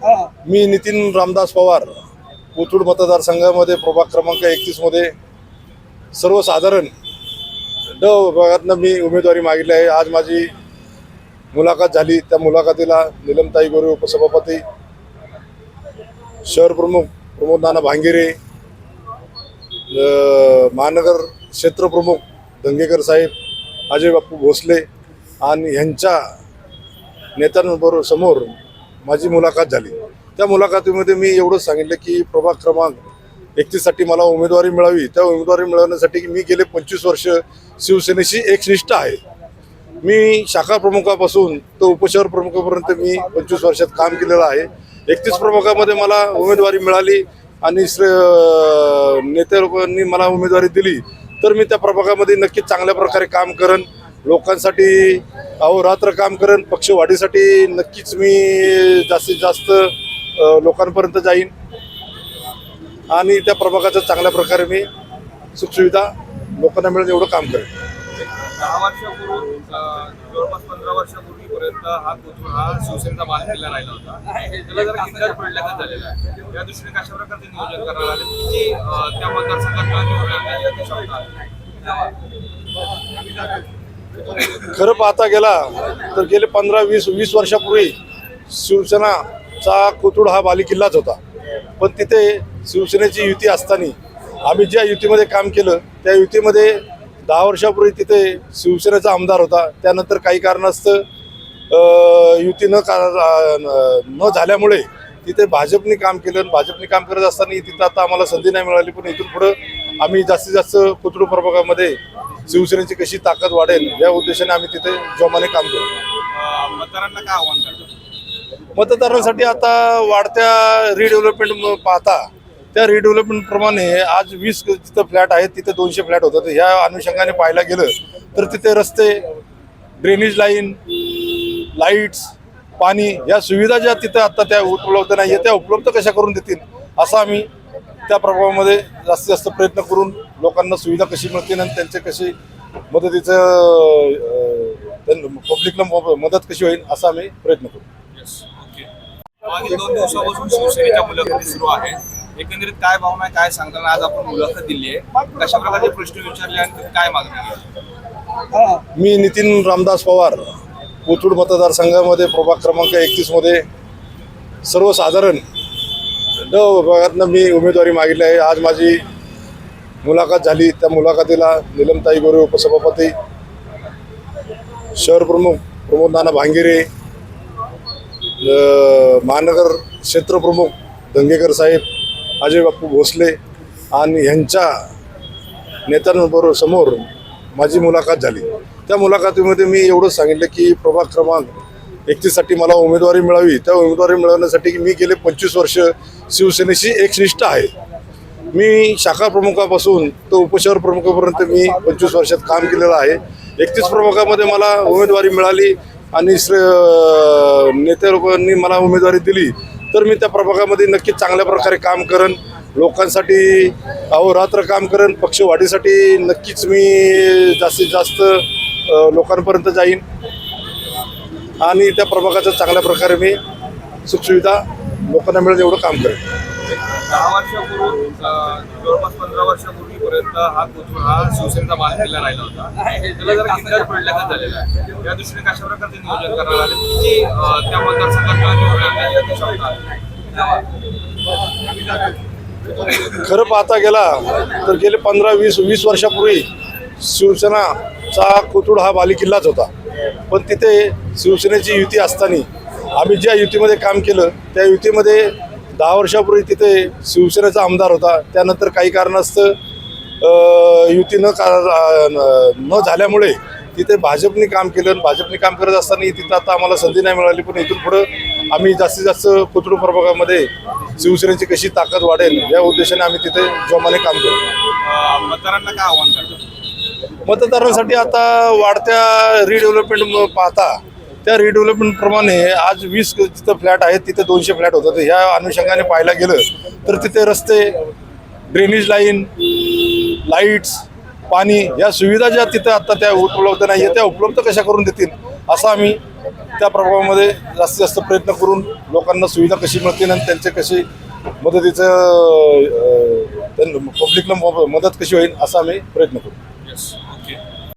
मी नितीन रामदास पवार कोथरूड मतदारसंघामध्ये प्रभाग क्रमांक 31 मध्ये सर्वसाधारण ड विभागातनं मी उमेदवारी मागितली आहे। आज माझी मुलाखत झाली। त्या मुलाखतीला नीलमताई गोरे उपसभापती, शहर प्रमुख प्रमोद नाना भांगेरे, महानगर क्षेत्र प्रमुख दंगेकर साहेब, अजय बापू भोसले आणि ह्यांच्या नेत्यांबरोबर समोर माझी मुलाखत झाली। त्या मुलाखतीमध्ये मी एवढंच सांगितलं की प्रभाग क्रमांक 31 साठी मला उमेदवारी मिळावी। त्या उमेदवारी मिळवण्यासाठी मी गेले 25 वर्ष शिवसेनेशी एकनिष्ठ आहे। मी शाखा प्रमुखापासून तो उपशहर प्रमुखापर्यंत मी 25 वर्षात काम केलेलं आहे। 31 प्रमुखामध्ये मला उमेदवारी मिळाली आणि नेते लोकांनी मला उमेदवारी दिली तर मी त्या प्रभागामध्ये नक्कीच चांगल्या प्रकारे काम करेन, लोकांसाठी अहोरात्र काम करेन, पक्षवाढीसाठी नक्कीच मी जास्तीत जास्त लोकांपर्यंत जाईन आणि त्या प्रभागाचं चांगल्या प्रकारे मी सुखसुविधा लोकांना मिळेल एवढं काम करेन। 10 वर्षापूर्वी जवळपास 15 वर्षापूर्वीपर्यंत हा शिवसेनेचा बालेकिल्ला राहिला होता। त्याला जर किल्ला पडल्याचा झालेला आहे, त्या दृष्टीने कशा प्रकारचे नियोजन करणार आहे की त्या मतदारसंघात निवडून खरं पाहता गेला तर गेले 15-20 वर्षापूर्वी शिवसेनाचा कोथरूड हा बालेकिल्लाच होता। पण तिथे शिवसेनेची युती असताना आम्ही ज्या युतीमध्ये काम केलं त्या युतीमध्ये 10 वर्षापूर्वी तिथे शिवसेनेचा आमदार होता। त्यानंतर काही कारणास्तव युती न झाल्यामुळे तिथे भाजपने काम केलं। भाजपने काम करत असताना तिथं आता आम्हाला संधी नाही मिळाली। पण इथून पुढं आम्ही जास्तीत जास्त कोथरूड प्रभागामध्ये शिवसेनेची कशी ताकद वाढेल या उद्देशाने आम्ही तिथे जोमाने काम करू। मतदारांना काय आव्हान करतो? मतदारांसाठी आता वाढत्या रिडेव्हलपमेंट पाहता त्या रिडेव्हलपमेंट प्रमाणे आज 20 तिथं फ्लॅट आहेत, तिथे 200 फ्लॅट होतात। ह्या अनुषंगाने पाहायला गेलं तर तिथे रस्ते, ड्रेनेज लाईन, लाईट्स, पाणी या सुविधा ज्या तिथे आता त्या उपलब्ध नाही त्या उपलब्ध कशा करून देतील असं आम्ही त्या प्रभावामध्ये जास्तीत जास्त प्रयत्न करून लोकांना सुविधा कशी मिळतील आणि त्यांचे कशी मदतीचं पब्लिकला मदत कशी होईल असा आम्ही प्रयत्न करू। मागील 2 दिवसापासून शिवसेनेच्या मुलाखती सुरू आहे। एकंदरीत काय भावना आहे, काय सांगताना आज आपण मुलाखत दिली आहे, कशा प्रकारचे प्रश्न विचारले आणि काय मागणी आहे? मी नितीन रामदास पवार कोथरूड मतदारसंघामध्ये प्रभाग क्रमांक 31 मध्ये सर्वसाधारण ड विभागातनं मी उमेदवारी मागितली आहे। आज माझी मुलाखत झाली। त्या मुलाखतीला नीलमताई गोरे उपसभापती, शहर प्रमुख प्रमोद नाना भांगेरे, महानगर क्षेत्र प्रमुख दंगेकर साहेब, अजय बापू भोसले आणि ह्यांच्या नेत्यांबरोबर समोर माझी मुलाखत झाली। त्या मुलाखतीमध्ये मी एवढंच सांगितलं की प्रभाग क्रमांक 31 साठी मला उमेदवारी मिळावी। त्या उमेदवारी मिळवण्यासाठी मी गेले 25 वर्ष शिवसेनेशी एकनिष्ठ आहे। मी शाखा प्रमुखापासून तो उपशहर प्रमुखापर्यंत मी 25 वर्षात काम केलेलं आहे। 31 प्रमुखामध्ये मला उमेदवारी मिळाली आणि नेते लोकांनी मला उमेदवारी दिली तर मी त्या प्रभागामध्ये नक्कीच चांगल्या प्रकारे काम करेन, लोकांसाठी अहोरात्र काम करेन, पक्षवाढीसाठी नक्कीच मी जास्तीत जास्त लोकांपर्यंत जाईन आणि त्या प्रभागाचं चांगल्या प्रकारे मी सुखसुविधा लोकांना मिळेल एवढं काम करेन। 10 वर्षापूर्वी जवळपास 15 वर्षापूर्वीपर्यंत हा शिवसेनेचा बालेकिल्ला राहिला होता। त्याला जर किल्ला पडल्याचा झालेला आहे, त्या दृष्टीने कशा प्रकारचे नियोजन करणार आहे की त्या मतदारसंघात खरं पाहता गेला तर गेले 15-20 वर्षापूर्वी शिवसेनाचा कोथरूड हा बालेकिल्लाच होता। पण तिथे शिवसेनेची युती असताना आम्ही ज्या युतीमध्ये काम केलं त्या युतीमध्ये 10 वर्षापूर्वी तिथे शिवसेनेचा आमदार होता। त्यानंतर काही कारणास्तव युती न झाल्यामुळे तिथे भाजपने काम केलं। भाजपने काम करत असताना तिथं आता आम्हाला संधी नाही मिळाली। पण इथून पुढं आम्ही जास्तीत जास्त कोथरूड प्रभागामध्ये शिवसेनेची कशी ताकद वाढेल या उद्देशाने आम्ही तिथे जोमाने काम करू। मतदारांना काय आव्हान करतो? मतदारांसाठी आता वाढत्या रिडेव्हलपमेंट पाहता त्या रिडेव्हलपमेंट प्रमाणे आज 20 तिथं फ्लॅट आहेत, तिथे 200 फ्लॅट होतात। ह्या अनुषंगाने पाहायला गेलं तर तिथे रस्ते, ड्रेनेज लाईन, लाईट्स, पाणी या सुविधा ज्या तिथे आता त्या उपलब्ध नाही त्या उपलब्ध कशा करून देतील असं आम्ही त्या प्रभावामध्ये जास्तीत जास्त प्रयत्न करून लोकांना सुविधा कशी मिळतील आणि त्यांचे कशी मदतीचं पब्लिकला मदत कशी होईल असा आम्ही प्रयत्न करू. Yes, okay.